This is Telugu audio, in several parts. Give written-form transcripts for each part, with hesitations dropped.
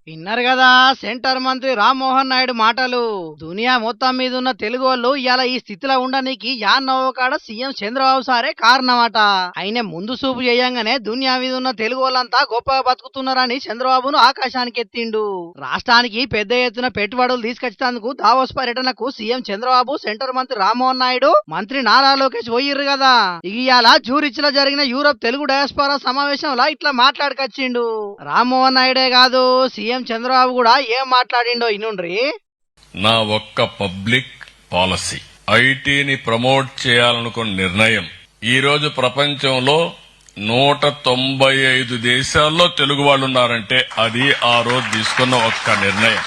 విన్నారు కదా సెంటర్ మంత్రి రామ్మోహన్ నాయుడు మాటలు. దునియా మొత్తం మీద ఉన్న తెలుగు వాళ్ళు ఇవాళ ఈ స్థితిలో ఉండడానికి యాన్నో కాడ సీఎం చంద్రబాబు సారే కారణమట. ఆయన ముందు చూపు చేయంగానే దునియా మీద ఉన్న తెలుగు వాళ్ళంతా గొప్పగా బతుకుతున్నారని చంద్రబాబును ఆకాశానికి ఎత్తిండు. రాష్ట్రానికి పెద్ద ఎత్తున పెట్టుబడులు తీసుకొచ్చేందుకు దావోస్ పర్యటనకు సీఎం చంద్రబాబు, సెంటర్ మంత్రి రామ్మోహన్ నాయుడు, మంత్రి నారా లోకేష్ పోయిర్రు కదా. ఇవాళ జూరిచ్ లో జరిగిన యూరప్ తెలుగు డయాస్పోరా సమావేశంలో ఇట్లా మాట్లాడుకొచ్చిండు. రామ్మోహన్ నాయుడే కాదు సీఎం చంద్రబాబు కూడా ఏం మాట్లాడిండో ఇనుండ్రి. నా ఒక్క పబ్లిక్ పాలసీ ఐటీని ప్రమోట్ చేయాలనుకున్న నిర్ణయం ఈ రోజు ప్రపంచంలో 195 దేశాల్లో తెలుగు వాళ్ళు ఉన్నారంటే అది ఆ రోజు తీసుకున్న ఒక్క నిర్ణయం.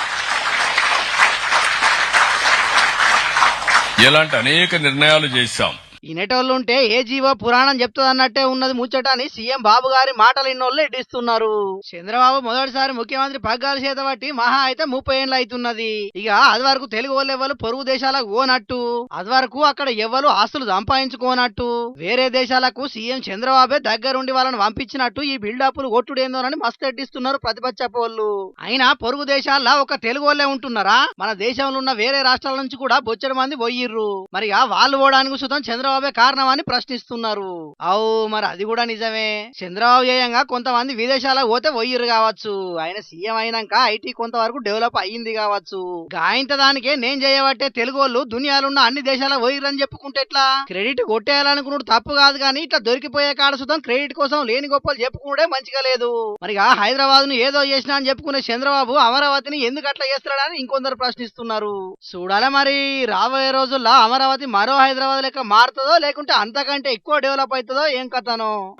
ఇలాంటి అనేక నిర్ణయాలు చేశాం. ఇనేటోళ్ళుంటే ఏ జీవో పురాణం చెప్తుందన్నట్టే ఉన్నది ముచ్చట అని సీఎం బాబు గారి మాటలు ఇన్నోళ్ళు ఎడ్డిస్తున్నారు. చంద్రబాబు మొదటిసారి ముఖ్యమంత్రి పగ్గాలు చేత బట్టి మహా అయితే 30 ఏళ్ళు అవుతున్నది. ఇక అది వరకు తెలుగు వాళ్ళు ఎవరు పొరుగు దేశాలకు పోనట్టు, అది వరకు అక్కడ ఎవరు ఆస్తులు సంపాదించుకోనట్టు, వేరే దేశాలకు సీఎం చంద్రబాబే దగ్గరుండి వాళ్ళని పంపించినట్టు ఈ బిల్డప్లు కొట్టుడేందోనని మస్తు ఎడ్డిస్తున్నారు ప్రతిపక్షపోళ్ళు. అయినా పొరుగు దేశాల్లో ఒక తెలుగు వాళ్ళే ఉంటున్నారా? మన దేశంలో ఉన్న వేరే రాష్ట్రాల నుంచి కూడా బొచ్చడి మంది పోయిర్రు. మరి వాళ్ళు పోవడానికి సుతం చంద్రబాబు కారణం అని ప్రశ్నిస్తున్నారు. అవు మరి అది కూడా నిజమే. చంద్రబాబు చేయంగా కొంతమంది విదేశాలకు పోతే పోయిర్రు కావచ్చు. ఆయన సీఎం అయినాక ఐటీ కొంతవరకు డెవలప్ అయ్యింది కావచ్చు. గాయంత దానికే నేను చేయబట్టే తెలుగు వాళ్ళు దునియాలున్న అన్ని దేశాలకు పోయిర్రని చెప్పుకుంటే ఎట్లా? క్రెడిట్ కొట్టేయాలనుకున్నాడు తప్పు కాదు, కానీ ఇట్లా దొరికిపోయే కాడ సుతం క్రెడిట్ కోసం లేని గొప్పలు చెప్పుకుంటే మంచిగా లేదు. మరి హైదరాబాద్ ను ఏదో చేసినా అని చెప్పుకునే చంద్రబాబు అమరావతిని ఎందుకు అట్లా చేస్తాడని ఇంకొందరు ప్రశ్నిస్తున్నారు. చూడాలి మరి రాబోయే రోజుల్లో అమరావతి మరో హైదరాబాద్ లెక్క మారుతుందో లేకుంటే అంతకంటే ఎక్కువ డెవలప్ అవుతుందో ఏం కథనో.